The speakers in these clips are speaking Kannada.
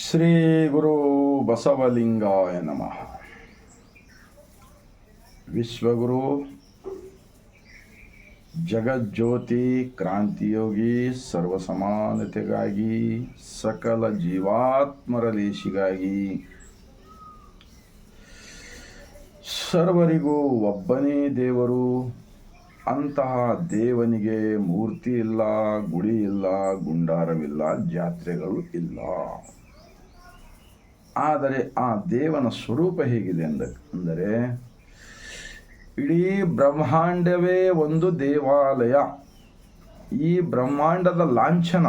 ಶ್ರೀ ಗುರು ಬಸವಲಿಂಗಾಯ ನಮಃ. ವಿಶ್ವಗುರು ಜಗಜ್ಯೋತಿ ಕ್ರಾಂತಿಯೋಗಿ ಸರ್ವಸಮಾನತೆಗಾಗಿ ಸಕಲ ಜೀವಾತ್ಮರ ಲೇಷಿಗಾಗಿ ಸರ್ವರಿಗೂ ಒಬ್ಬನೇ ದೇವರು. ಅಂತಹ ದೇವನಿಗೆ ಮೂರ್ತಿ ಇಲ್ಲ, ಗುಡಿ ಇಲ್ಲ, ಗುಂಡಾರವಿಲ್ಲ, ಜಾತ್ರೆಗಳು ಇಲ್ಲ. ಆದರೆ ಆ ದೇವನ ಸ್ವರೂಪ ಹೇಗಿದೆ ಅಂದರೆ ಇಡೀ ಬ್ರಹ್ಮಾಂಡವೇ ಒಂದು ದೇವಾಲಯ. ಈ ಬ್ರಹ್ಮಾಂಡದ ಲಾಂಛನ,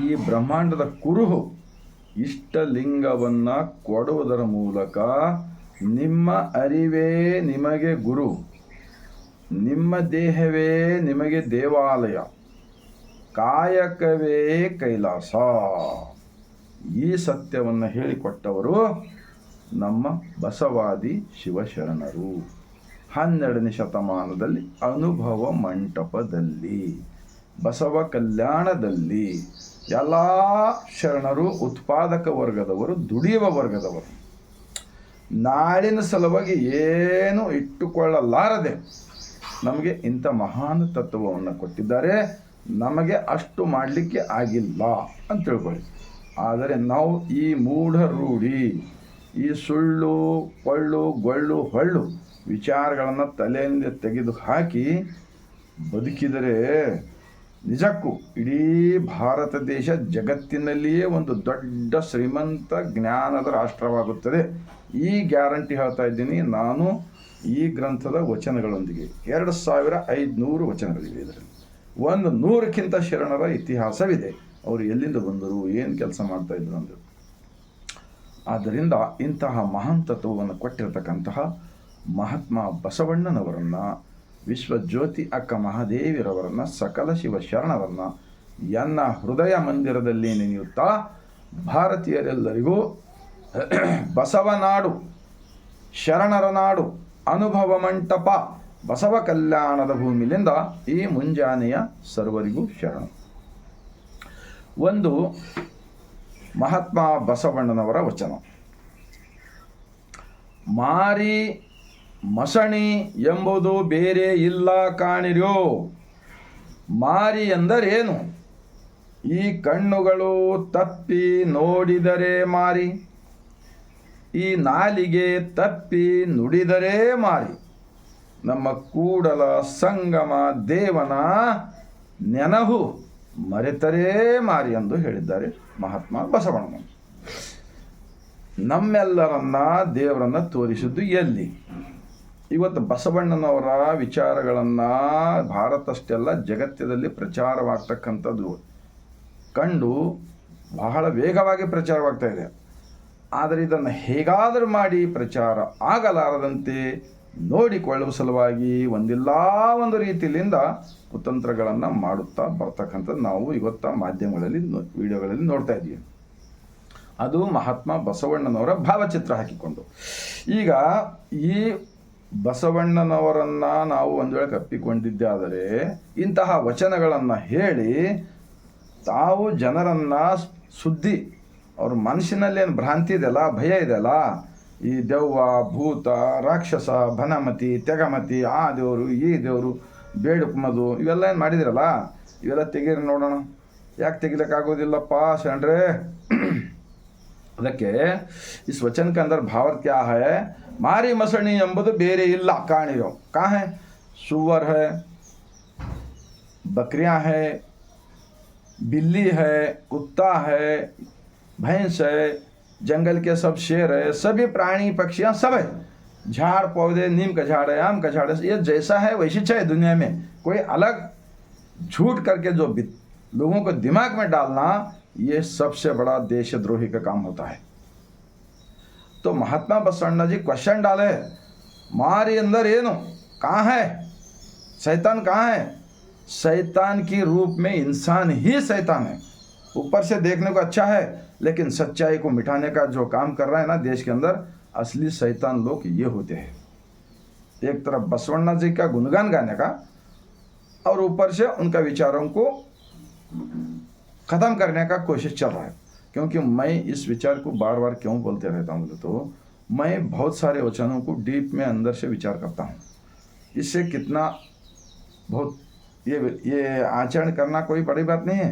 ಈ ಬ್ರಹ್ಮಾಂಡದ ಕುರುಹು ಇಷ್ಟಲಿಂಗವನ್ನು ಕೊಡುವುದರ ಮೂಲಕ ನಿಮ್ಮ ಅರಿವೇ ನಿಮಗೆ ಗುರು, ನಿಮ್ಮ ದೇಹವೇ ನಿಮಗೆ ದೇವಾಲಯ, ಕಾಯಕವೇ ಕೈಲಾಸ. ಈ ಸತ್ಯವನ್ನು ಹೇಳಿಕೊಟ್ಟವರು ನಮ್ಮ ಬಸವಾದಿ ಶಿವಶರಣರು 12ನೇ ಶತಮಾನದಲ್ಲಿ ಅನುಭವ ಮಂಟಪದಲ್ಲಿ ಬಸವ ಕಲ್ಯಾಣದಲ್ಲಿ ಎಲ್ಲ ಶರಣರು ಉತ್ಪಾದಕ ವರ್ಗದವರು, ದುಡಿಯುವ ವರ್ಗದವರು, ನಾಳಿನ ಸಲುವಾಗಿ ಏನು ಇಟ್ಟುಕೊಳ್ಳಲಾರದೆ ನಮಗೆ ಇಂಥ ಮಹಾನ್ ತತ್ವವನ್ನು ಕೊಟ್ಟಿದ್ದಾರೆ. ನಮಗೆ ಅಷ್ಟು ಮಾಡಲಿಕ್ಕೆ ಆಗಿಲ್ಲ ಅಂತ ತಿಳ್ಕೊಳ್ಳಿ. ಆದರೆ ನಾವು ಈ ಮೂಢ ರೂಢಿ, ಈ ಸುಳ್ಳು ಕೊಳ್ಳು ಗೊಳ್ಳು ಹೊಳ್ಳು ವಿಚಾರಗಳನ್ನು ತಲೆಯಿಂದ ತೆಗೆದು ಹಾಕಿ ಬದುಕಿದರೆ ನಿಜಕ್ಕೂ ಇಡೀ ಭಾರತ ದೇಶ ಜಗತ್ತಿನಲ್ಲಿಯೇ ಒಂದು ದೊಡ್ಡ ಶ್ರೀಮಂತ ಜ್ಞಾನದ ರಾಷ್ಟ್ರವಾಗುತ್ತದೆ. ಈ ಗ್ಯಾರಂಟಿ ಹೇಳ್ತಾ ಇದ್ದೀನಿ ನಾನು. ಈ ಗ್ರಂಥದ ವಚನಗಳೊಂದಿಗೆ 2500 ವಚನಗಳಿವೆ. ಇದರಲ್ಲಿ 100ಕ್ಕಿಂತ ಶರಣರ ಇತಿಹಾಸವಿದೆ. ಅವರು ಎಲ್ಲಿಂದ ಬಂದರು, ಏನು ಕೆಲಸ ಮಾಡ್ತಾ ಇದ್ರು ಅಂದರು. ಆದ್ದರಿಂದ ಇಂತಹ ಮಹಾನ್ ತತ್ವವನ್ನು ಕೊಟ್ಟಿರತಕ್ಕಂತಹ ಮಹಾತ್ಮ ಬಸವಣ್ಣನವರನ್ನು, ವಿಶ್ವಜ್ಯೋತಿ ಅಕ್ಕ ಮಹಾದೇವಿರವರನ್ನು, ಸಕಲ ಶಿವ ಶರಣರನ್ನು ಎನ್ನ ಹೃದಯ ಮಂದಿರದಲ್ಲಿ ನೆನೆಯುತ್ತಾ ಭಾರತೀಯರೆಲ್ಲರಿಗೂ ಬಸವನಾಡು, ಶರಣರ ನಾಡು, ಅನುಭವ ಮಂಟಪ, ಬಸವ ಕಲ್ಯಾಣದ ಭೂಮಿಲಿಂದ ಈ ಮುಂಜಾನೆಯ ಸರ್ವರಿಗೂ ಶರಣ. ಒಂದು ಮಹಾತ್ಮ ಬಸವಣ್ಣನವರ ವಚನ. ಮಾರಿ ಮಸಣಿ ಎಂಬುದು ಬೇರೆ ಇಲ್ಲ ಕಾಣಿರ್ಯೋ. ಮಾರಿ ಎಂದರೇನು? ಈ ಕಣ್ಣುಗಳು ತಪ್ಪಿ ನೋಡಿದರೆ ಮಾರಿ, ಈ ನಾಲಿಗೆ ತಪ್ಪಿ ನುಡಿದರೆ ಮಾರಿ. ನಮ್ಮ ಕೂಡಲ ಸಂಗಮ ದೇವನ ನೆನಹು ಮರೆತರೇ ಮಾರಿ ಎಂದು ಹೇಳಿದ್ದಾರೆ ಮಹಾತ್ಮ ಬಸವಣ್ಣ. ನಮ್ಮೆಲ್ಲರನ್ನ ದೇವರನ್ನ ತೋರಿಸಿದ್ದು ಎಲ್ಲಿ? ಇವತ್ತು ಬಸವಣ್ಣನವರ ವಿಚಾರಗಳನ್ನು ಭಾರತಷ್ಟೆಲ್ಲ ಜಗತ್ತಿನಲ್ಲಿ ಪ್ರಚಾರವಾಗ್ತಕ್ಕಂಥದ್ದು ಕಂಡು ಬಹಳ ವೇಗವಾಗಿ ಪ್ರಚಾರವಾಗ್ತಾ ಇದೆ. ಆದರೆ ಇದನ್ನು ಹೇಗಾದರೂ ಮಾಡಿ ಪ್ರಚಾರ ಆಗಲಾರದಂತೆ ನೋಡಿಕೊಳ್ಳುವ ಸಲುವಾಗಿ ಒಂದಿಲ್ಲ ಒಂದು ರೀತಿಯಿಂದ ಕುತಂತ್ರಗಳನ್ನು ಮಾಡುತ್ತಾ ಬರ್ತಕ್ಕಂಥದ್ದು ನಾವು ಇವತ್ತು ಮಾಧ್ಯಮಗಳಲ್ಲಿ ವಿಡಿಯೋಗಳಲ್ಲಿ ನೋಡ್ತಾ ಇದ್ದೀವಿ. ಅದು ಮಹಾತ್ಮ ಬಸವಣ್ಣನವರ ಭಾವಚಿತ್ರ ಹಾಕಿಕೊಂಡು. ಈಗ ಈ ಬಸವಣ್ಣನವರನ್ನು ನಾವು ಒಂದು ವೇಳೆ ಕಪ್ಪಿಕೊಂಡಿದ್ದೇ ಆದರೆ ಇಂತಹ ವಚನಗಳನ್ನು ಹೇಳಿ ತಾವು ಜನರನ್ನು ಸುದ್ದಿ, ಅವ್ರ ಮನಸ್ಸಿನಲ್ಲೇನು ಭ್ರಾಂತಿ ಇದೆಯಲ್ಲ, ಭಯ ಇದೆಯಲ್ಲ, ಈ ದೆವ್ವ, ಭೂತ, ರಾಕ್ಷಸ, ಬನಮತಿ, ತೆಗಮತಿ, ಆ ದೇವರು, ಈ ದೇವರು, ಬೇಡುಕುಮದು ಇವೆಲ್ಲ ಏನು ಮಾಡಿದಿರಲ್ಲ, ಇವೆಲ್ಲ ತೆಗೀರಿ ನೋಡೋಣ. ಯಾಕೆ ತೆಗಿಲಿಕ್ಕಾಗೋದಿಲ್ಲಪ್ಪ ಶರಣರೇ? ಅದಕ್ಕೆ ಈ ವಚನ के अंदर भावार्थ क्या है? मारी मसणी ಎಂಬುದು ಬೇರೆ ಇಲ್ಲ ಕಾಣಿರೋ. कहाँ है? सुअर है, बकरियां है, बिल्ली है, कुत्ता है, भैंस है, जंगल के सब शेर है, सभी प्राणी पक्षियां सब है, झाड़ पौधे, नीम का झाड़ है, आम का झाड़ है, ये जैसा है वैसी है दुनिया में. कोई अलग झूठ करके जो लोगों को दिमाग में डालना, ये सबसे बड़ा देशद्रोही का काम होता है. तो महात्मा बसवण्णा जी क्वेश्चन डाले, मारी अंदर येनु, कहाँ है शैतान? कहाँ है? शैतान की रूप में इंसान ही शैतान है. ऊपर से देखने को अच्छा है, लेकिन सच्चाई को मिटाने का जो काम कर रहा है ना देश के अंदर, असली शैतान लोग ये होते हैं. एक तरफ बसवण्णा जी का गुणगान गाने का, और ऊपर से उनका विचारों को ख़त्म करने का कोशिश चल रहा है। क्योंकि मैं इस विचार को बार बार क्यों बोलते रहता हूँ बोले तो मैं बहुत सारे वचनों को डीप में अंदर से विचार करता हूँ। इससे कितना बहुत ये आचरण करना कोई बड़ी बात नहीं है।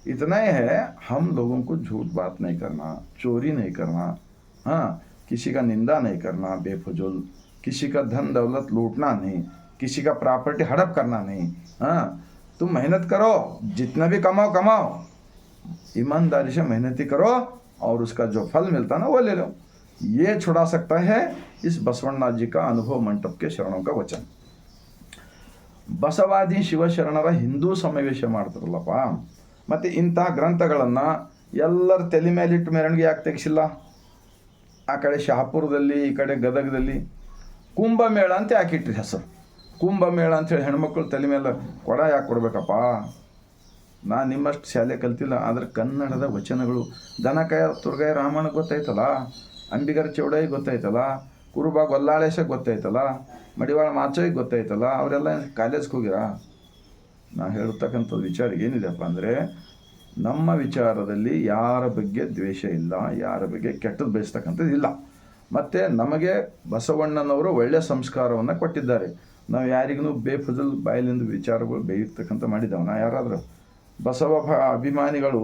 इतना ही है, हम लोगों को झूठ बात नहीं करना, चोरी नहीं करना, हाँ, किसी का निंदा नहीं करना बेफजूल, किसी का धन दौलत लूटना नहीं, किसी का प्रॉपर्टी हड़प करना नहीं। हाँ, तुम मेहनत करो, जितना भी कमाओ कमाओ, ईमानदारी से मेहनती करो और उसका जो फल मिलता ना वो ले लो। ये छुड़ा सकता है इस बसवಣ್ಣनाथ जी का अनुभव मंटप के शरणों का वचन। ಬಸವಾದಿ ಶಿವಶರಣರ ಹಿಂದೂ ಸಮಾವೇಶ ಮಾಡ್ತಾರಲ್ಲಪ್ಪ, ಮತ್ತು ಇಂಥ ಗ್ರಂಥಗಳನ್ನು ಎಲ್ಲರ ತಲೆ ಮೇಲಿಟ್ಟು ಮೆರವಣಿಗೆ ಯಾಕೆ ತೆಗಿಸಿಲ್ಲ? ಆ ಕಡೆ ಶಹಾಪುರದಲ್ಲಿ, ಈ ಕಡೆ ಗದಗದಲ್ಲಿ ಕುಂಭಮೇಳ ಅಂತ ಯಾಕೆ ಇಟ್ಟಿರಿ ಹೆಸರು? ಕುಂಭಮೇಳ ಅಂಥೇಳಿ ಹೆಣ್ಮಕ್ಳು ತಲೆ ಮೇಲೆ ಕೊಡ ಯಾಕೆ ಕೊಡಬೇಕಪ್ಪ? ನಾನು ನಿಮ್ಮಷ್ಟು ಶಾಲೆ ಕಲ್ತಿಲ್ಲ, ಆದರೆ ಕನ್ನಡದ ವಚನಗಳು ದನಕಾಯ ತುರ್ಗಾಯ ರಾಮಣ್ಣ ಗೊತ್ತಾಯ್ತಲ್ಲ, ಅಂಬಿಗರ ಚೌಡಾಯಿ ಗೊತ್ತಾಯ್ತಲ್ಲ, ಕುರುಬ ಗೊಲ್ಲಾಳೇಶ ಗೊತ್ತಾಯ್ತಲ್ಲ, ಮಡಿವಾಳ ಮಾಚೋಯ್ಗೆ ಗೊತ್ತಾಯ್ತಲ್ಲ, ಅವರೆಲ್ಲ ಕಾಲೇಜ್ಗೆ ಹೋಗಿರ? ನಾನು ಹೇಳ್ತಕ್ಕಂಥದ್ದು ವಿಚಾರ ಏನಿದೆಪ್ಪ ಅಂದರೆ, ನಮ್ಮ ವಿಚಾರದಲ್ಲಿ ಯಾರ ಬಗ್ಗೆ ದ್ವೇಷ ಇಲ್ಲ, ಯಾರ ಬಗ್ಗೆ ಕೆಟ್ಟದ್ದು ಬಯಸ್ತಕ್ಕಂಥದ್ದು ಇಲ್ಲ. ಮತ್ತು ನಮಗೆ ಬಸವಣ್ಣನವರು ಒಳ್ಳೆಯ ಸಂಸ್ಕಾರವನ್ನು ಕೊಟ್ಟಿದ್ದಾರೆ. ನಾವು ಯಾರಿಗೂ ಬೇಫಜಲ್ ಬಾಯಲಿಂದ ವಿಚಾರಗಳು ಬೇಯಿರ್ತಕ್ಕಂಥ ಮಾಡಿದ್ದಾವೆ. ಯಾರಾದರೂ ಬಸವ ಅಭಿಮಾನಿಗಳು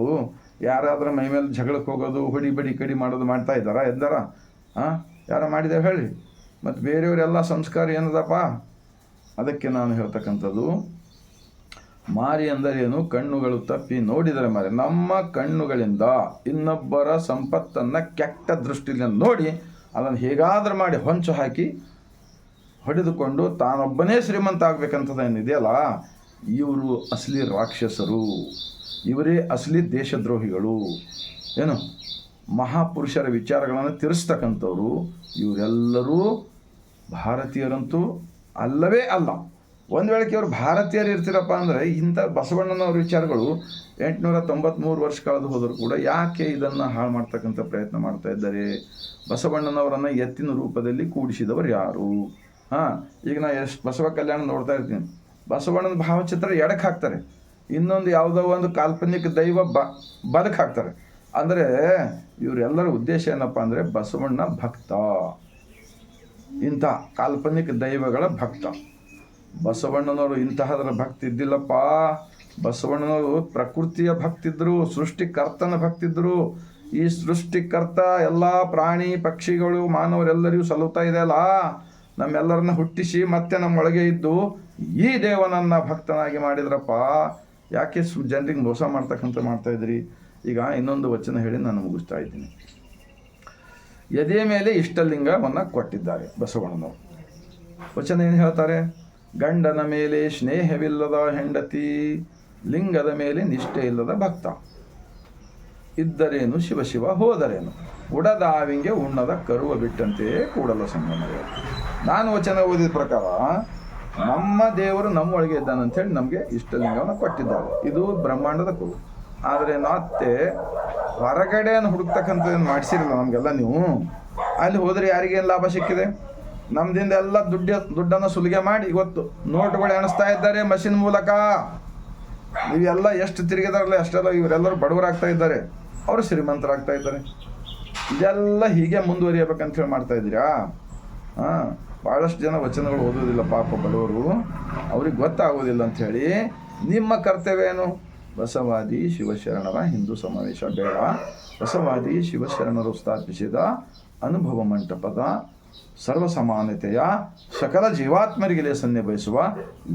ಯಾರಾದರೂ ಮೈ ಮೇಲೆ ಜಗಳಕ್ಕೆ ಹೋಗೋದು, ಹೊಡಿ ಬಡಿ ಕಡಿ ಮಾಡೋದು ಮಾಡ್ತಾ ಇದ್ದಾರಾ? ಎದ್ದಾರ? ಹಾಂ, ಯಾರು ಮಾಡಿದ್ದೇವೆ ಹೇಳಿ? ಮತ್ತು ಬೇರೆಯವರೆಲ್ಲ ಸಂಸ್ಕಾರ ಏನದಪ್ಪ? ಅದಕ್ಕೆ ನಾನು ಹೇಳ್ತಕ್ಕಂಥದ್ದು, ಮಾರಿ ಅಂದರೇನು? ಕಣ್ಣುಗಳು ತಪ್ಪಿ ನೋಡಿದರೆ ಮಾರಿ. ನಮ್ಮ ಕಣ್ಣುಗಳಿಂದ ಇನ್ನೊಬ್ಬರ ಸಂಪತ್ತನ್ನು ಕೆಟ್ಟ ದೃಷ್ಟಿಯಿಂದ ನೋಡಿ ಅದನ್ನು ಹೇಗಾದರೂ ಮಾಡಿ ಹೊಂಚು ಹಾಕಿ ಹೊಡೆದುಕೊಂಡು ತಾನೊಬ್ಬನೇ ಶ್ರೀಮಂತ ಆಗಬೇಕಂತದೇನಿದೆಯಲ್ಲ, ಇವರು ಅಸಲಿ ರಾಕ್ಷಸರು, ಇವರೇ ಅಸಲಿ ದೇಶದ್ರೋಹಿಗಳು. ಏನು ಮಹಾಪುರುಷರ ವಿಚಾರಗಳನ್ನು ತಿರ್ಸ್ತಕ್ಕಂಥವ್ರು ಇವರೆಲ್ಲರೂ ಭಾರತೀಯರಂತೂ ಅಲ್ಲವೇ ಅಲ್ಲ. ಒಂದು ವೇಳೆ ಇವರು ಭಾರತೀಯರು ಇರ್ತೀರಪ್ಪ ಅಂದರೆ ಇಂಥ ಬಸವಣ್ಣನವ್ರ ವಿಚಾರಗಳು 893 ವರ್ಷ ಕಳೆದು ಹೋದರೂ ಕೂಡ ಯಾಕೆ ಇದನ್ನು ಹಾಳು ಮಾಡ್ತಕ್ಕಂಥ ಪ್ರಯತ್ನ ಮಾಡ್ತಾ ಇದ್ದಾರೆ? ಬಸವಣ್ಣನವರನ್ನು ಎತ್ತಿನ ರೂಪದಲ್ಲಿ ಕೂಡಿಸಿದವರು ಯಾರು? ಹಾಂ, ಈಗ ನಾ ಎಷ್ಟು ಬಸವ ಕಲ್ಯಾಣ ನೋಡ್ತಾ ಇರ್ತೀನಿ, ಬಸವಣ್ಣನ ಭಾವಚಿತ್ರ ಎಡಕ್ಕೆ ಹಾಕ್ತಾರೆ, ಇನ್ನೊಂದು ಯಾವುದೋ ಒಂದು ಕಾಲ್ಪನಿಕ ದೈವ ಬದಕ್ಕೆ ಹಾಕ್ತಾರೆ. ಅಂದರೆ ಇವರೆಲ್ಲರ ಉದ್ದೇಶ ಏನಪ್ಪ ಅಂದರೆ ಬಸವಣ್ಣ ಭಕ್ತ, ಇಂಥ ಕಾಲ್ಪನಿಕ ದೈವಗಳ ಭಕ್ತ. ಬಸವಣ್ಣನವರು ಇಂತಹದರ ಭಕ್ತಿ ಇದ್ದಿಲ್ಲಪ್ಪ. ಬಸವಣ್ಣನವರು ಪ್ರಕೃತಿಯ ಭಕ್ತಿದ್ರು, ಸೃಷ್ಟಿಕರ್ತನ ಭಕ್ತಿದ್ರು. ಈ ಸೃಷ್ಟಿಕರ್ತ ಎಲ್ಲ ಪ್ರಾಣಿ ಪಕ್ಷಿಗಳು ಮಾನವರೆಲ್ಲರಿಗೂ ಸಲುತ್ತಾ ಇದೆಯಲ್ಲ, ನಮ್ಮೆಲ್ಲರನ್ನ ಹುಟ್ಟಿಸಿ ಮತ್ತೆ ನಮ್ಮೊಳಗೆ ಇದ್ದು ಈ ದೇವನನ್ನು ಭಕ್ತನಾಗಿ ಮಾಡಿದ್ರಪ್ಪ. ಯಾಕೆ ಜನರಿಗೆ ಮೋಸ ಮಾಡ್ತಾ ಇದ್ರಿ? ಈಗ ಇನ್ನೊಂದು ವಚನ ಹೇಳಿ ನಾನು ಮುಗಿಸ್ತಾ ಇದ್ದೀನಿ. ಎದೆ ಮೇಲೆ ಇಷ್ಟಲಿಂಗವನ್ನು ಕೊಟ್ಟಿದ್ದಾರೆ ಬಸವಣ್ಣನವರು. ವಚನ ಏನು ಹೇಳ್ತಾರೆ? ಗಂಡನ ಮೇಲೆ ಸ್ನೇಹವಿಲ್ಲದ ಹೆಂಡತಿ, ಲಿಂಗದ ಮೇಲೆ ನಿಷ್ಠೆ ಇಲ್ಲದ ಭಕ್ತ. ಇದ್ದರೇನು ಶಿವ ಶಿವ, ಹೋದರೇನು ಉಡದಾವಿಂಗೆ ಉಣ್ಣದ ಕರುವ ಬಿಟ್ಟಂತೆ ಕೂಡಲ ಸಂಗಮವೇ. ನಾನು ವಚನ ಓದಿದ ಪ್ರಕಾರ ನಮ್ಮ ದೇವರು ನಮ್ಮೊಳಗೆ ಇದ್ದಾನಂಥೇಳಿ ನಮಗೆ ಇಷ್ಟಲಿಂಗವನ್ನು ಕೊಟ್ಟಿದ್ದಾರೆ. ಇದು ಬ್ರಹ್ಮಾಂಡದ ಕುರು. ಆದರೆ ಮತ್ತೆ ಹೊರಗಡೆಯನ್ನು ಹುಡುಕ್ತಕ್ಕಂಥದ್ದನ್ನು ಮಾಡಿಸಿರಲ್ಲ ನಮಗೆಲ್ಲ. ನೀವು ಅಲ್ಲಿ ಹೋದರೆ ಯಾರಿಗೇನು ಲಾಭ ಸಿಕ್ಕಿದೆ? ನಮ್ದಿಂದ ಎಲ್ಲ ದುಡ್ಡನ್ನು ಸುಲಿಗೆ ಮಾಡಿ ಇವತ್ತು ನೋಟುಗಳು ಎಣಿಸ್ತಾ ಇದ್ದಾರೆ ಮಷಿನ್ ಮೂಲಕ. ನೀವೆಲ್ಲ ಎಷ್ಟು ತಿರುಗಿದಾರಲ್ಲ ಅಷ್ಟೆಲ್ಲ ಇವರೆಲ್ಲರೂ ಬಡವರಾಗ್ತಾ ಇದ್ದಾರೆ, ಅವರು ಶ್ರೀಮಂತರಾಗ್ತಾ ಇದ್ದಾರೆ. ಇದೆಲ್ಲ ಹೀಗೆ ಮುಂದುವರಿಯಬೇಕಂತೇಳಿ ಮಾಡ್ತಾ ಇದ್ದೀರಾ? ಹಾಂ, ಭಾಳಷ್ಟು ಜನ ವಚನಗಳು ಓದೋದಿಲ್ಲ ಪಾಪ ಬಡವರು, ಅವ್ರಿಗೆ ಗೊತ್ತಾಗೋದಿಲ್ಲ ಅಂಥೇಳಿ. ನಿಮ್ಮ ಕರ್ತವ್ಯ ಏನು? ಬಸವಾದಿ ಶಿವಶರಣರ ಹಿಂದೂ ಸಮಾವೇಶ ಬೇಡ. ಬಸವಾದಿ ಶಿವಶರಣರು ಸ್ಥಾಪಿಸಿದ ಅನುಭವ ಮಂಟಪದ ಸರ್ವಸಮಾನತೆಯ ಸಕಲ ಜೀವಾತ್ಮರಿಗೆ ಲೇಸನ್ನೇ ಬಯಸುವ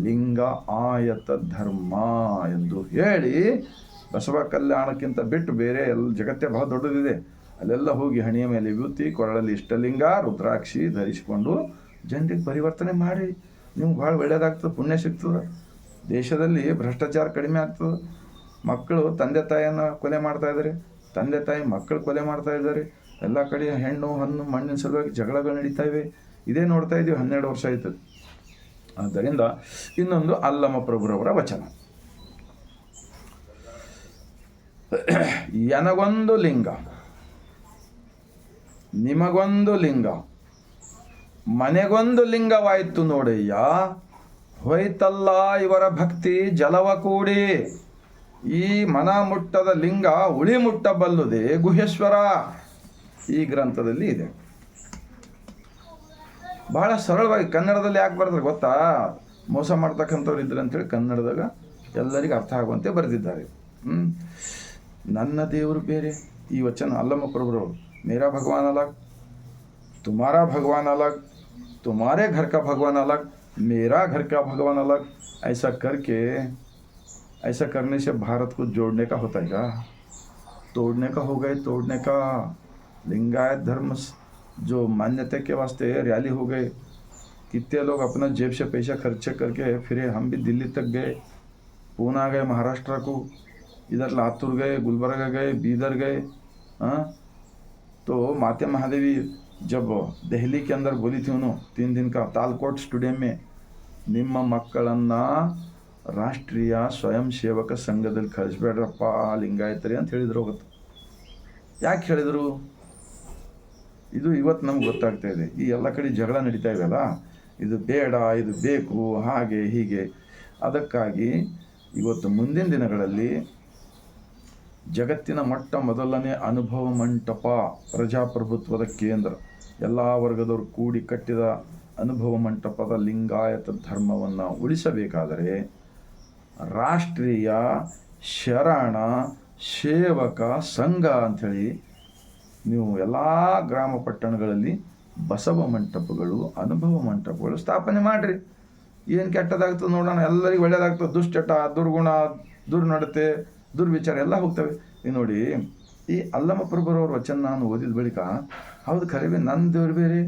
ಲಿಂಗ ಆಯತ ಧರ್ಮ ಎಂದು ಹೇಳಿ, ಬಸವ ಕಲ್ಯಾಣಕ್ಕಿಂತ ಬಿಟ್ಟು ಬೇರೆ ಎಲ್ಲ ಜಗತ್ತೇ ಬಹಳ ದೊಡ್ಡದಿದೆ. ಅಲ್ಲೆಲ್ಲ ಹೋಗಿ ಹಣಿಯ ಮೇಲೆ ವಿಭೂತಿ, ಕೊರಳಲ್ಲಿ ಇಷ್ಟಲಿಂಗ, ರುದ್ರಾಕ್ಷಿ ಧರಿಸಿಕೊಂಡು ಜನರಿಗೆ ಪರಿವರ್ತನೆ ಮಾಡಿ. ನಿಮ್ಗೆ ಭಾಳ ಒಳ್ಳೆಯದಾಗ್ತದೆ, ಪುಣ್ಯ ಸಿಗ್ತದೆ. ದೇಶದಲ್ಲಿ ಭ್ರಷ್ಟಾಚಾರ ಕಡಿಮೆ ಆಗ್ತದೆ. ಮಕ್ಕಳು ತಂದೆ ತಾಯಿಯನ್ನು ಕೊಲೆ ಮಾಡ್ತಾ ಇದ್ದಾರೆ, ತಂದೆ ತಾಯಿ ಮಕ್ಕಳು ಕೊಲೆ ಮಾಡ್ತಾ ಇದ್ದಾರೆ. ಎಲ್ಲ ಕಡೆ ಹೆಣ್ಣು ಹಣ್ಣು ಮಣ್ಣಿನ ಸಲುವಾಗಿ ಜಗಳಗಳು ನಡೀತಾ ಇವೆ. ಇದೇ ನೋಡ್ತಾ ಇದ್ದೀವಿ, 12 ವರ್ಷ ಆಯಿತು. ಆದ್ದರಿಂದ ಇನ್ನೊಂದು ಅಲ್ಲಮ ಪ್ರಭುರವರ ವಚನ. ನನಗೊಂದು ಲಿಂಗ, ನಿಮಗೊಂದು ಲಿಂಗ, ಮನೆಗೊಂದು ಲಿಂಗವಾಯಿತು ನೋಡಯ್ಯ, ಹೋಯ್ತಲ್ಲ ಇವರ ಭಕ್ತಿ ಜಲವ ಕೂಡಿ. ಈ ಮನ ಮುಟ್ಟದ ಲಿಂಗ ಉಳಿ ಮುಟ್ಟಬಲ್ಲುದೇ ಗುಹೇಶ್ವರ ಈ ಗ್ರಂಥದಲ್ಲಿ ಇದೆ. ಬಹಳ ಸರಳವಾಗಿ ಕನ್ನಡದಲ್ಲಿ ಯಾಕೆ ಬರೆದ್ರೆ ಗೊತ್ತಾ? ಮೋಸ ಮಾಡ್ತಕ್ಕಂಥವ್ರು ಇದ್ರೆ ಅಂತೇಳಿ ಕನ್ನಡದಾಗ ಎಲ್ಲರಿಗೂ ಅರ್ಥ ಆಗುವಂತೆ ಬರೆದಿದ್ದಾರೆ. ನನ್ನ ದೇವರು ಬೇರೆ. ಈ ವಚನ ಅಲ್ಲಮ್ಮ ಪ್ರಭುರವರು, ಮೇರಾ ಭಗವಾನ್ ಅಲಗ್, ತುಮಾರಾ ಭಗವಾನ್ ಅಲಗ್, तुम्हारे घर का भगवान अलग, मेरा घर का भगवान अलग, ऐसा करके ऐसा करने से भारत को जोड़ने का होता है क्या? तोड़ने का हो गए, तोड़ने का। लिंगायत धर्म जो मान्यता के वास्ते रैली हो गए, कितने लोग अपना जेब से पैसा खर्च करके फिरे। हम भी दिल्ली तक गए, पूना गए, महाराष्ट्र को, इधर लातूर गए, गुलबर्गा गए, बीदर गए। हाँ, तो माते महादेवी जब दहली के अंदर बोली थी उन्होंने 3 दिन का तालकोट स्टेडियम में, ನಿಮ್ಮ ಮಕ್ಕಳನ್ನು ರಾಷ್ಟ್ರೀಯ ಸ್ವಯಂ ಸೇವಕ ಸಂಘದಲ್ಲಿ ಕಳಿಸ್ಬೇಡ್ರಪ್ಪ ಲಿಂಗಾಯತರಿ ಅಂತ ಹೇಳಿದ್ರು. ಗೊತ್ತು ಯಾಕೆ ಹೇಳಿದರು? ಇದು ಇವತ್ತು ನಮ್ಗೆ ಗೊತ್ತಾಗ್ತಾ ಇದೆ. ಈ ಎಲ್ಲ ಕಡೆ ಜಗಳ ನಡೀತಾ ಇವೆಯಲ್ಲ, ಇದು ಬೇಡ, ಇದು ಬೇಕು, ಹಾಗೆ ಹೀಗೆ. ಅದಕ್ಕಾಗಿ ಇವತ್ತು ಮುಂದಿನ ದಿನಗಳಲ್ಲಿ ಜಗತ್ತಿನ ಮೊಟ್ಟ ಮೊದಲನೇ ಅನುಭವ ಮಂಟಪ, ಪ್ರಜಾಪ್ರಭುತ್ವದ ಕೇಂದ್ರ, ಎಲ್ಲ ವರ್ಗದವರು ಕೂಡಿ ಕಟ್ಟಿದ ಅನುಭವ ಮಂಟಪದ ಲಿಂಗಾಯತ ಧರ್ಮವನ್ನು ಉಳಿಸಬೇಕಾದರೆ ರಾಷ್ಟ್ರೀಯ ಶರಣ ಸೇವಕ ಸಂಘ ಅಂಥೇಳಿ ನೀವು ಎಲ್ಲ ಗ್ರಾಮ ಪಟ್ಟಣಗಳಲ್ಲಿ ಬಸವ ಮಂಟಪಗಳು, ಅನುಭವ ಮಂಟಪಗಳು ಸ್ಥಾಪನೆ ಮಾಡಿರಿ. ಏನು ಕೆಟ್ಟದಾಗ್ತದೆ ನೋಡೋಣ, ಎಲ್ಲರಿಗೂ ಒಳ್ಳೆಯದಾಗ್ತದೆ. ದುಶ್ಚಟ, ದುರ್ಗುಣ, ದುರ್ನಡತೆ, ದುರ್ವಿಚಾರ ಎಲ್ಲ ಹೋಗ್ತವೆ. ನೀವು ನೋಡಿ, ಈ ಅಲ್ಲಮ್ಮ ಪ್ರಭುರವ್ರ ವಚನ ನಾನು ಓದಿದ ಬಳಿಕ ಹೌದು ಖರೇವೇ, ನನ್ನ ದೇವ್ರು ಬೇರೆ,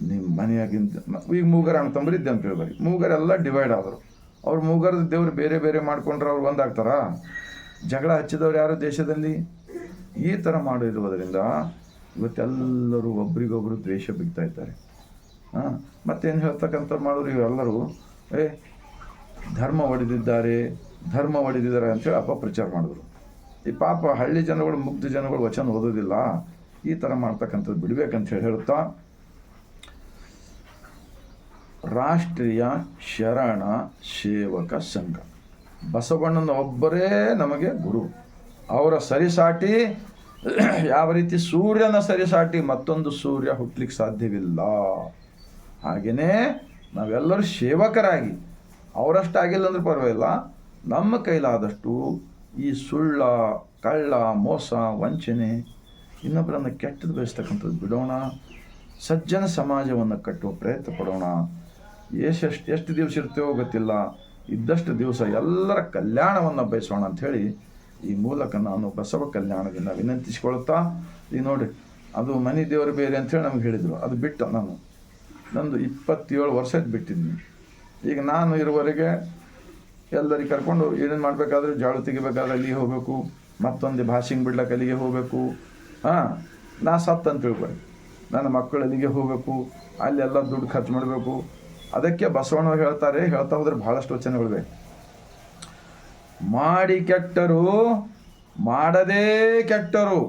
ನಿಮ್ಮ ಮನೆಯಾಗಿಂದ ಈಗ ಮೂಗರ ಅಣ್ತಂಬರಿದ್ದೆ ಅಂತ ಹೇಳ್ಬರಿ, ಮೂಗರೆಲ್ಲ ಡಿವೈಡ್ ಆದರು. ಅವ್ರು ಮೂಗರದ ದೇವ್ರು ಬೇರೆ ಬೇರೆ ಮಾಡ್ಕೊಂಡ್ರೆ ಅವ್ರು ಒಂದಾಗ್ತಾರ? ಜಗಳ ಹಚ್ಚಿದವ್ರು ಯಾರು ದೇಶದಲ್ಲಿ? ಈ ಥರ ಮಾಡಿರುವುದರಿಂದ ಇವತ್ತೆಲ್ಲರೂ ಒಬ್ರಿಗೊಬ್ರು ದ್ವೇಷ ಬಿಡ್ತಾ ಇದ್ದಾರೆ. ಮತ್ತೇನು ಹೇಳ್ತಕ್ಕಂಥವ್ರು ಮಾಡೋರು ಇವೆಲ್ಲರೂ ಧರ್ಮ ಒಡೆದಿದ್ದಾರೆ ಅಂತೇಳಿ ಅಪಪ್ರಚಾರ ಮಾಡಿದ್ರು. ಈ ಪಾಪ ಹಳ್ಳಿ ಜನಗಳು, ಮುಗ್ಧ ಜನಗಳು ವಚನ ಓದೋದಿಲ್ಲ. ಈ ಥರ ಮಾಡ್ತಕ್ಕಂಥದ್ದು ಬಿಡಬೇಕಂತ ಹೇಳುತ್ತಾ, ರಾಷ್ಟ್ರೀಯ ಶರಣ ಸೇವಕ ಸಂಘ, ಬಸವಣ್ಣನ ಒಬ್ಬರೇ ನಮಗೆ ಗುರು. ಅವರ ಸರಿಸಾಟಿ ಯಾವ ರೀತಿ ಸೂರ್ಯನ ಸರಿಸಾಟಿ ಮತ್ತೊಂದು ಸೂರ್ಯ ಹುಟ್ಟಲಿಕ್ಕೆ ಸಾಧ್ಯವಿಲ್ಲ. ಹಾಗೆಯೇ ನಾವೆಲ್ಲರೂ ಸೇವಕರಾಗಿ, ಅವರಷ್ಟಾಗಿಲ್ಲ ಅಂದ್ರೆ ಪರವಾಗಿಲ್ಲ, ನಮ್ಮ ಕೈಲಾದಷ್ಟು ಈ ಸುಳ್ಳ, ಕಳ್ಳ, ಮೋಸ, ವಂಚನೆ, ಇನ್ನೊಬ್ಬರನ್ನು ಕೆಟ್ಟದ್ದು ಬಯಸ್ತಕ್ಕಂಥದ್ದು ಬಿಡೋಣ. ಸಜ್ಜನ ಸಮಾಜವನ್ನು ಕಟ್ಟುವ ಪ್ರಯತ್ನ ಪಡೋಣ. ಎಷ್ಟು ದಿವಸ ಇರ್ತೇವೋ ಗೊತ್ತಿಲ್ಲ, ಇದ್ದಷ್ಟು ದಿವಸ ಎಲ್ಲರ ಕಲ್ಯಾಣವನ್ನು ಬಯಸೋಣ ಅಂಥೇಳಿ ಈ ಮೂಲಕ ನಾನು ಬಸವ ಕಲ್ಯಾಣದಿಂದ ವಿನಂತಿಸಿಕೊಳ್ಳುತ್ತಾ, ಈಗ ನೋಡಿ, ಅದು ಮನೆ ದೇವರು ಬೇರೆ ಅಂಥೇಳಿ ನಮ್ಗೆ ಹೇಳಿದರು. ಅದು ಬಿಟ್ಟು ನಂದು 27 ವರ್ಷ ಬಿಟ್ಟಿದ್ದೀನಿ. ಈಗ ನಾನು ಇರುವವರೆಗೆ ಎಲ್ಲರಿಗೆ ಕರ್ಕೊಂಡು ಏನೇನು ಮಾಡಬೇಕಾದ್ರೂ, ಜಾಳು ತೆಗಿಬೇಕಾದ್ರೆ ಅಲ್ಲಿಗೆ ಹೋಗಬೇಕು, ಮತ್ತೊಂದು ಭಾಷೆಂಗ್ ಬಿಡ್ಲಕ್ಕೆ ಅಲ್ಲಿಗೆ ಹೋಗಬೇಕು. ನಾ ಸತ್ತು ಅಂತ ತಿಳ್ಕೊಳ್ಳಿ, ನನ್ನ ಮಕ್ಕಳು ಅಲ್ಲಿಗೆ ಹೋಗಬೇಕು, ಅಲ್ಲೆಲ್ಲ ದುಡ್ಡು ಖರ್ಚು ಮಾಡಬೇಕು. ಅದಕ್ಕೆ ಬಸವಣ್ಣವ್ರು ಹೇಳ್ತಾ ಹೋದ್ರೆ ಭಾಳಷ್ಟು ವಚನಗಳಿವೆ. ಮಾಡಿ ಕೆಟ್ಟರು, ಮಾಡದೇ ಕೆಟ್ಟರು,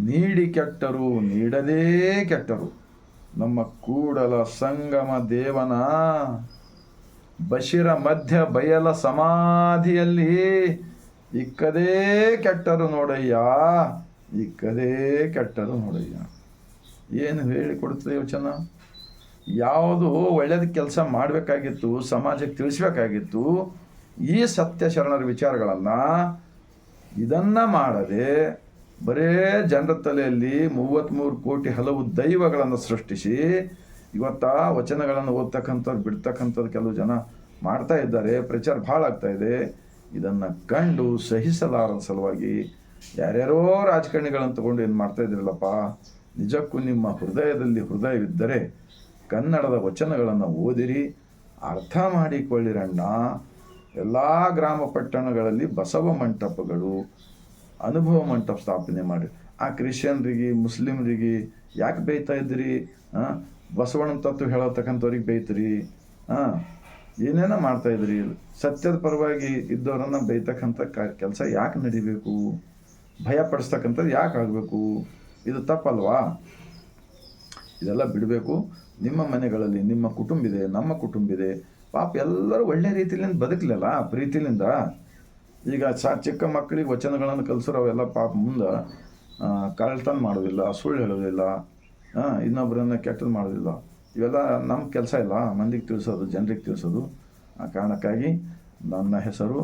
ನೀಡಿ ಕೆಟ್ಟರು, ನೀಡದೇ ಕೆಟ್ಟರು. ನಮ್ಮ ಕೂಡಲ ಸಂಗಮ ದೇವನ ಬಶಿರ ಮಧ್ಯ ಬಯಲ ಸಮಾಧಿಯಲ್ಲಿ ಇಕ್ಕದೇ ಕೆಟ್ಟರು ನೋಡಯ್ಯ, ಇಕ್ಕದೇ ಕೆಟ್ಟರು ನೋಡಯ್ಯ. ಏನು ಹೇಳಿಕೊಡ್ತದೆ ಯೋಚನ? ಯಾವುದು ಒಳ್ಳೆಯದ ಕೆಲಸ ಮಾಡಬೇಕಾಗಿತ್ತು, ಸಮಾಜಕ್ಕೆ ತಿಳಿಸ್ಬೇಕಾಗಿತ್ತು, ಈ ಸತ್ಯ ಶರಣರ ವಿಚಾರಗಳನ್ನು ಇದನ್ನು ಮಾಡದೆ ಬರೇ ಜನರ ತಲೆಯಲ್ಲಿ 33 ಕೋಟಿ ಹಲವು ದೈವಗಳನ್ನು ಸೃಷ್ಟಿಸಿ ಇವತ್ತ ವಚನಗಳನ್ನು ಓದ್ತಕ್ಕಂಥವ್ರು ಬಿಡ್ತಕ್ಕಂಥದ್ದು ಕೆಲವು ಜನ ಮಾಡ್ತಾ ಇದ್ದಾರೆ. ಪ್ರಚಾರ ಭಾಳ ಆಗ್ತಾ ಇದೆ. ಇದನ್ನು ಕಂಡು ಸಹಿಸಲಾರದ ಸಲುವಾಗಿ ಯಾರ್ಯಾರೋ ರಾಜಕಾರಣಿಗಳನ್ನು ತಗೊಂಡು ಏನು ಮಾಡ್ತಾ ಇದ್ರಲ್ಲಪ್ಪ, ನಿಜಕ್ಕೂ ನಿಮ್ಮ ಹೃದಯದಲ್ಲಿ ಹೃದಯವಿದ್ದರೆ ಕನ್ನಡದ ವಚನಗಳನ್ನು ಓದಿರಿ, ಅರ್ಥ ಮಾಡಿಕೊಳ್ಳಿರಣ್ಣ. ಎಲ್ಲ ಗ್ರಾಮ ಪಟ್ಟಣಗಳಲ್ಲಿ ಬಸವ ಮಂಟಪಗಳು, ಅನುಭವ ಮಂಟಪ ಸ್ಥಾಪನೆ ಮಾಡಿ. ಆ ಕ್ರಿಶ್ಚಿಯನ್ರಿಗೆ, ಮುಸ್ಲಿಮ್ರಿಗೆ ಯಾಕೆ ಬೈತಾ ಇದ್ದೀರಿ? ಬಸವಣ್ಣನ ತತ್ವ ಹೇಳತಕ್ಕಂಥವ್ರಿಗೆ ಬೈತೀರಿ, ಏನೇನೋ ಮಾಡ್ತಾಯಿದ್ರಿ. ಸತ್ಯದ ಪರವಾಗಿ ಇದ್ದವರನ್ನು ಬೈತಕ್ಕಂಥ ಕೆಲಸ ಯಾಕೆ ನಡಿಬೇಕು? ಭಯಪಡಿಸ್ತಕ್ಕಂಥದ್ದು ಯಾಕೆ ಆಗಬೇಕು? ಇದು ತಪ್ಪಲ್ವಾ? ಇದೆಲ್ಲ ಬಿಡಬೇಕು. ನಿಮ್ಮ ಮನೆಗಳಲ್ಲಿ ನಿಮ್ಮ ಕುಟುಂಬ ಇದೆ, ನಮ್ಮ ಕುಟುಂಬ ಇದೆ. ಪಾಪ ಎಲ್ಲರೂ ಒಳ್ಳೆ ರೀತಿಯಿಂದ ಬದುಕಲಿಲ್ಲ, ಪ್ರೀತಿಲಿಂದ. ಈಗ ಚಿಕ್ಕ ಮಕ್ಕಳಿಗೆ ವಚನಗಳನ್ನು ಕಲಿಸೋರು ಅವೆಲ್ಲ ಪಾಪ ಮುಂದೆ ಕಳ್ತನ ಮಾಡೋದಿಲ್ಲ, ಸುಳ್ಳು ಹೇಳೋದಿಲ್ಲ, ಇನ್ನೊಬ್ಬರನ್ನ ಕೆಟ್ಟದ್ದು ಮಾಡೋದಿಲ್ಲ. ಇವೆಲ್ಲ ನಮ್ಮ ಕೆಲಸ ಇಲ್ಲ, ಮಂದಿಗೆ ತಿಳಿಸೋದು, ಜನರಿಗೆ ತಿಳಿಸೋದು. ಆ ಕಾರಣಕ್ಕಾಗಿ ನನ್ನ ಹೆಸರು,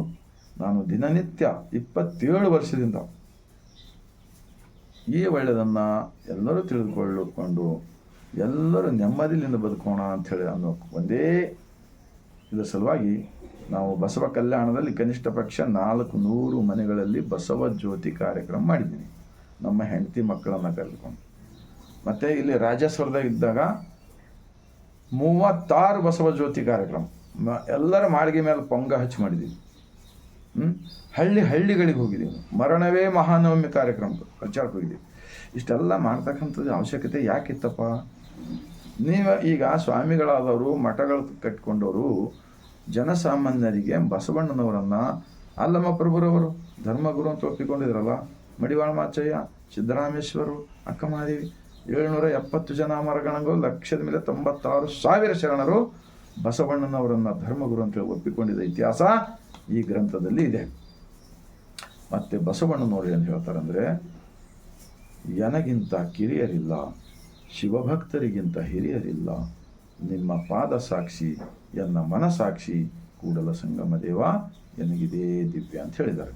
ನಾನು ದಿನನಿತ್ಯ 27 ವರ್ಷದಿಂದ ಈ ಒಳ್ಳೆಯದನ್ನು ಎಲ್ಲರೂ ತಿಳಿದುಕೊಳ್ಳಿಕೊಂಡು ಎಲ್ಲರೂ ನೆಮ್ಮದಿಯಿಂದ ಬದುಕೋಣ ಅಂಥೇಳಿ ಅನ್ನೋ ಒಂದೇ ಇದರ ಸಲುವಾಗಿ ನಾವು ಬಸವ ಕಲ್ಯಾಣದಲ್ಲಿ ಕನಿಷ್ಠ ಪಕ್ಷ 400 ಮನೆಗಳಲ್ಲಿ ಬಸವ ಜ್ಯೋತಿ ಕಾರ್ಯಕ್ರಮ ಮಾಡಿದ್ದೀನಿ, ನಮ್ಮ ಹೆಂಡತಿ ಮಕ್ಕಳನ್ನು ಕರೆದುಕೊಂಡು. ಮತ್ತು ಇಲ್ಲಿ ರಾಜೇಶ್ವರದಾಗ ಇದ್ದಾಗ 36 ಬಸವ ಜ್ಯೋತಿ ಕಾರ್ಯಕ್ರಮ, ಎಲ್ಲರ ಮಾಳಿಗೆ ಮೇಲೆ ಪೊಂಗ ಹಚ್ಚಿ ಮಾಡಿದ್ದೀವಿ. ಹಳ್ಳಿಗಳಿಗೆ ಹೋಗಿದ್ದೀವಿ. ಮರಣವೇ ಮಹಾನವಮಿ ಕಾರ್ಯಕ್ರಮ ಪ್ರಚಾರಕ್ಕೆ ಹೋಗಿದ್ದೀವಿ. ಇಷ್ಟೆಲ್ಲ ಮಾಡ್ತಕ್ಕಂಥದ್ದು ಅವಶ್ಯಕತೆ ಯಾಕಿತ್ತಪ್ಪ? ನೀವು ಈಗ ಸ್ವಾಮಿಗಳಾದವರು, ಮಠಗಳು ಕಟ್ಕೊಂಡವರು ಜನಸಾಮಾನ್ಯರಿಗೆ ಬಸವಣ್ಣನವರನ್ನು, ಅಲ್ಲಮ್ಮ ಪ್ರಭುರವರು ಧರ್ಮಗುರು ಅಂತ ಒಪ್ಪಿಕೊಂಡಿದ್ರಲ್ಲ, ಮಡಿವಾಳ ಮಾಚಯ್ಯ, ಸಿದ್ದರಾಮೇಶ್ವರು, ಅಕ್ಕಮಹಾದೇವಿ, 770 ಜನ ಮರಗಣಗಳು, ಲಕ್ಷದ ಮೇಲೆ 96,000 ಶರಣರು ಬಸವಣ್ಣನವರನ್ನು ಧರ್ಮಗುರು ಅಂತೇಳಿ ಒಪ್ಪಿಕೊಂಡಿದ್ದ ಇತಿಹಾಸ ಈ ಗ್ರಂಥದಲ್ಲಿ ಇದೆ. ಮತ್ತು ಬಸವಣ್ಣನವರು ಏನು ಹೇಳ್ತಾರಂದರೆ, ನನಗಿಂತ ಕಿರಿಯರಿಲ್ಲ, ಶಿವಭಕ್ತರಿಗಿಂತ ಹಿರಿಯರಿಲ್ಲ, ನಿಮ್ಮ ಪಾದ ಸಾಕ್ಷಿ, ಎನ್ನ ಮನಸಾಕ್ಷಿ, ಕೂಡಲ ಸಂಗಮ ದೇವ ನನಗಿದೇ ದಿವ್ಯ ಅಂತ ಹೇಳಿದ್ದಾರೆ.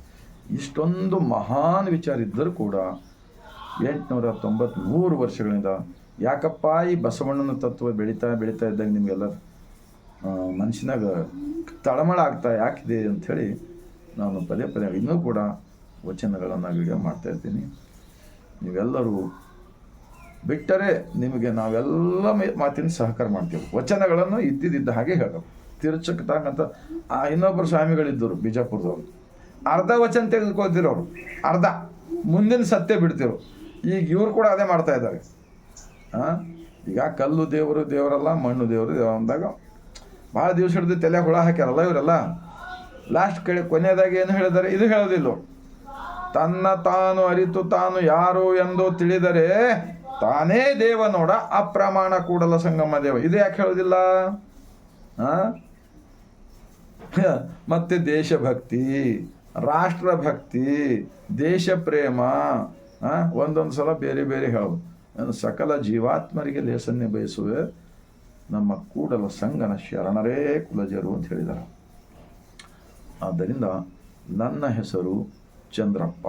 ಇಷ್ಟೊಂದು ಮಹಾನ್ ವಿಚಾರ ಇದ್ದರೂ ಕೂಡ 893 ವರ್ಷಗಳಿಂದ ಯಾಕಪ್ಪ ಈ ಬಸವಣ್ಣನ ತತ್ವ ಬೆಳೀತಾ ಇದ್ದಾಗ ನಿಮಗೆಲ್ಲ ಮನುಷ್ಯನಾಗ ತಳಮಳ ಆಗ್ತಾ ಯಾಕಿದೆ ಅಂಥೇಳಿ ನಾನು ಪದೇ ಇನ್ನೂ ಕೂಡ ವಚನಗಳನ್ನು ವಿಡಿಯೋ ಮಾಡ್ತಾಯಿರ್ತೀನಿ. ನೀವೆಲ್ಲರೂ ಬಿಟ್ಟರೆ ನಿಮಗೆ ನಾವೆಲ್ಲ ಮಾತಿನ ಸಹಕಾರ ಮಾಡ್ತೀವಿ. ವಚನಗಳನ್ನು ಇದ್ದಿದ್ದ ಹಾಗೆ ಹೇಳಬೇಕು, ತಿರುಚಕ್ತಕ್ಕಂಥ ಇನ್ನೊಬ್ಬರು ಸ್ವಾಮಿಗಳಿದ್ದರು ಬಿಜಾಪುರದವರು, ಅರ್ಧ ವಚನ ತೆಗೆದುಕೊಳ್ತಿರೋರು, ಅರ್ಧ ಮುಂದಿನ ಸತ್ಯ ಬಿಡ್ತಿರು. ಈಗ ಇವ್ರು ಕೂಡ ಅದೇ ಮಾಡ್ತಾ ಇದ್ದಾರೆ. ಈಗ ಕಲ್ಲು ದೇವರಲ್ಲ, ಮಣ್ಣು ದೇವರು ಅಂದಾಗ ಭಾಳ ದಿವಸ ಹಿಡಿದು ತಲೆ ಹುಳ ಹಾಕ್ಯಾರಲ್ಲ ಇವರೆಲ್ಲ. ಲಾಸ್ಟ್ ಕೊನೆಯದಾಗಿ ಏನು ಹೇಳಿದ್ದಾರೆ? ಇದು ಹೇಳೋದಿಲ್ಲ, ತನ್ನ ತಾನು ಅರಿತು ತಾನು ಯಾರು ಎಂದು ತಿಳಿದರೆ ತಾನೇ ದೇವ ನೋಡ ಅಪ್ರಮಾಣ ಕೂಡಲ ಸಂಗಮ ದೇವ. ಇದು ಯಾಕೆ ಹೇಳೋದಿಲ್ಲ? ಮತ್ತೆ ದೇಶಭಕ್ತಿ, ರಾಷ್ಟ್ರಭಕ್ತಿ, ದೇಶ ಪ್ರೇಮ ಒಂದೊಂದು ಸಲ ಬೇರೆ ಹೇಳೋದು. ಸಕಲ ಜೀವಾತ್ಮರಿಗೆ ಲೇಸನ್ನೇ ಬಯಸುವೆ ನಮ್ಮ ಕೂಡಲ ಸಂಗನ ಶರಣರೇ ಕುಲಜರು ಅಂತ ಹೇಳಿದ್ದಾರೆ. ಆದ್ದರಿಂದ ನನ್ನ ಹೆಸರು ಚಂದ್ರಪ್ಪ,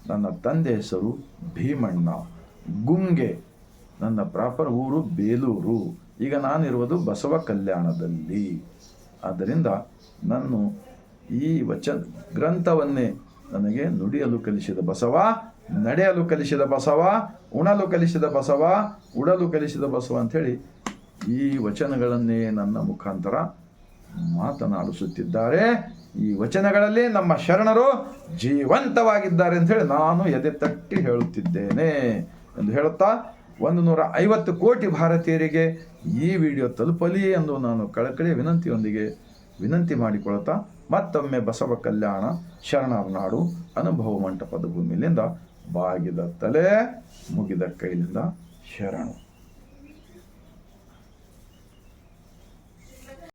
ನನ್ನ ತಂದೆ ಹೆಸರು ಭೀಮಣ್ಣ ಗುಂಗೆ, ನನ್ನ ಪ್ರಾಪರ್ ಊರು ಬೇಲೂರು. ಈಗ ನಾನಿರುವುದು ಬಸವ ಕಲ್ಯಾಣದಲ್ಲಿ. ಆದ್ದರಿಂದ ನಾನು ಈ ಗ್ರಂಥವನ್ನೇ ನನಗೆ ನುಡಿಯಲು ಕಲಿಸಿದ ಬಸವ, ನಡೆಯಲು ಕಲಿಸಿದ ಬಸವ, ಉಣಲು ಕಲಿಸಿದ ಬಸವ, ಉಡಲು ಕಲಿಸಿದ ಬಸವ ಅಂಥೇಳಿ ಈ ವಚನಗಳನ್ನೇ ನನ್ನ ಮುಖಾಂತರ ಮಾತನಾಡಿಸುತ್ತಿದ್ದಾರೆ. ಈ ವಚನಗಳಲ್ಲಿ ನಮ್ಮ ಶರಣರು ಜೀವಂತವಾಗಿದ್ದಾರೆ ಅಂಥೇಳಿ ನಾನು ಎದೆ ತಟ್ಟಿ ಹೇಳುತ್ತಿದ್ದೇನೆ ಎಂದು ಹೇಳುತ್ತಾ 150 ಕೋಟಿ ಭಾರತೀಯರಿಗೆ ಈ ವಿಡಿಯೋ ತಲುಪಲಿ ಎಂದು ನಾನು ಕಳಕಳಿಯ ವಿನಂತಿಯೊಂದಿಗೆ ವಿನಂತಿ ಮಾಡಿಕೊಳ್ಳುತ್ತಾ ಮತ್ತೊಮ್ಮೆ ಬಸವ ಕಲ್ಯಾಣ ಶರಣರ ನಾಡು ಅನುಭವ ಮಂಟಪದ ಭೂಮಿಯಿಂದ ಬಾಗಿದ ತಲೆ ಮುಗಿದ ಕೈಲಿಂದ ಶರಣು.